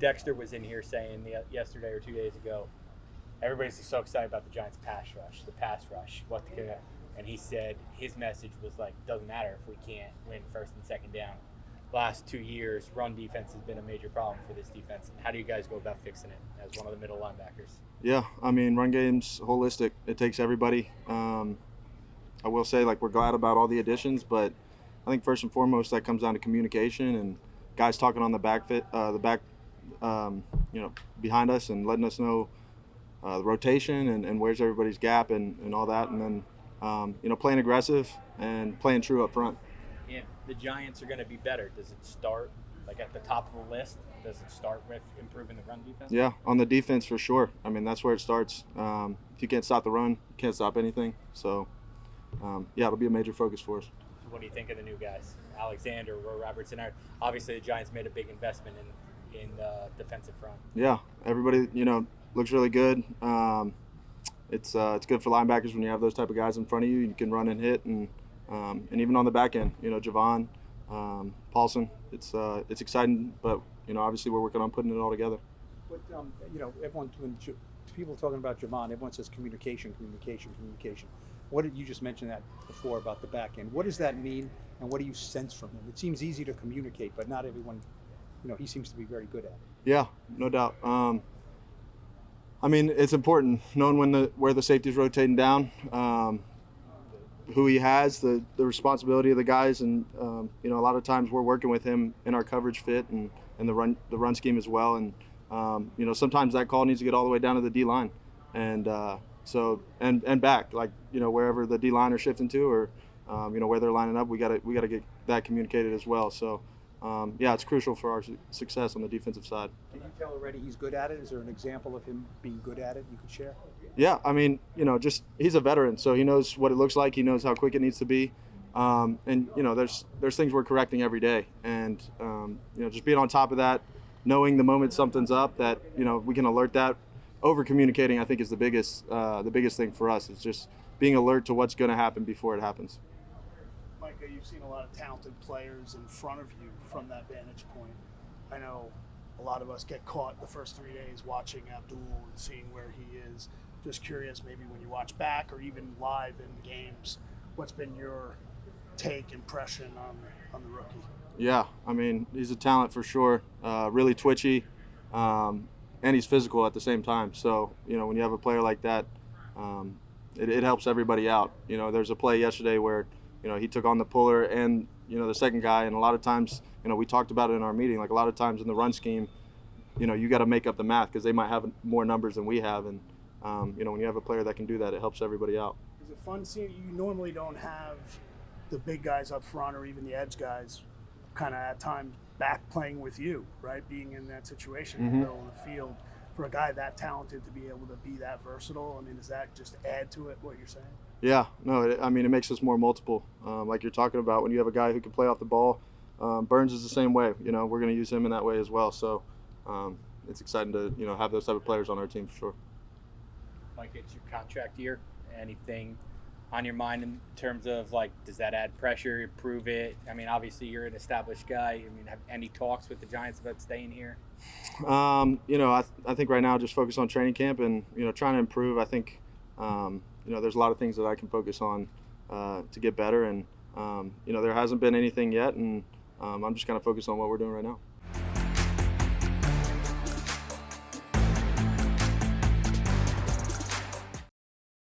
Dexter was in here saying yesterday or 2 days ago, everybody's so excited about the Giants' pass rush, and he said his message was like, doesn't matter if we can't win first and second down. Last 2 years, run defense has been a major problem for this defense. How do you guys go about fixing it as one of the middle linebackers? Yeah, I mean, run game's holistic. It takes everybody. I will say, like, we're glad about all the additions, but I think first and foremost that comes down to communication and guys talking on the back, behind us and letting us know the rotation and where's everybody's gap and all that, and then playing aggressive and playing true up front. If the Giants are going to be better, does it start like at the top of the list? Does it start with improving the run defense? Yeah, on the defense for sure. I mean, that's where it starts. If you can't stop the run, you can't stop anything. So, it'll be a major focus for us. So what do you think of the new guys? Alexander, Roy Robertson. Obviously, the Giants made a big investment in the defensive front. Yeah, everybody, looks really good. It's good for linebackers when you have those type of guys in front of you. You can run and hit, and even on the back end, Javon, Paulson. It's exciting, but obviously we're working on putting it all together. But everyone, when people talking about Javon, everyone says communication. What did you just mention that before about the back end? What does that mean, and what do you sense from him? It seems easy to communicate, but not everyone. He seems to be very good at it. Yeah, no doubt. I mean, it's important knowing where the safety's rotating down, who he has, the responsibility of the guys, and a lot of times we're working with him in our coverage fit and the run scheme as well, and sometimes that call needs to get all the way down to the D line, and back, like wherever the D line are shifting to, or where they're lining up, we gotta get that communicated as well. So. It's crucial for our success on the defensive side. Can you tell already he's good at it? Is there an example of him being good at it you could share? Yeah, I mean, just he's a veteran, so he knows what it looks like. He knows how quick it needs to be, there's things we're correcting every day, and just being on top of that, knowing the moment something's up that we can alert that. Over communicating, I think, is the biggest thing for us. It's just being alert to what's going to happen before it happens. Micah, you've seen a lot of talented players in front of you from that vantage point. I know a lot of us get caught the first 3 days watching Abdul and seeing where he is. Just curious, maybe when you watch back or even live in games, what's been your impression on the rookie? Yeah, I mean, he's a talent for sure. Really twitchy, and he's physical at the same time. So, when you have a player like that, it helps everybody out. There's a play yesterday where he took on the puller and, the second guy. And a lot of times, we talked about it in our meeting, like a lot of times in the run scheme, you got to make up the math because they might have more numbers than we have. And, when you have a player that can do that, it helps everybody out. Is it fun seeing you normally don't have the big guys up front or even the edge guys kind of at times back playing with you, right? Being in that situation in the middle of the field. For a guy that talented to be able to be that versatile, I mean, does that just add to it, what you're saying? Yeah, no, it makes us more multiple. Like you're talking about, when you have a guy who can play off the ball, Burns is the same way. We're going to use him in that way as well. So it's exciting to, have those type of players on our team for sure. Mike, it's your contract year. Anything on your mind in terms of, like, does that add pressure, improve it? I mean, obviously you're an established guy. I mean, have any talks with the Giants about staying here? I think right now just focus on training camp and, trying to improve. I think, there's a lot of things that I can focus on to get better. And, there hasn't been anything yet. And I'm just kind of focused on what we're doing right now.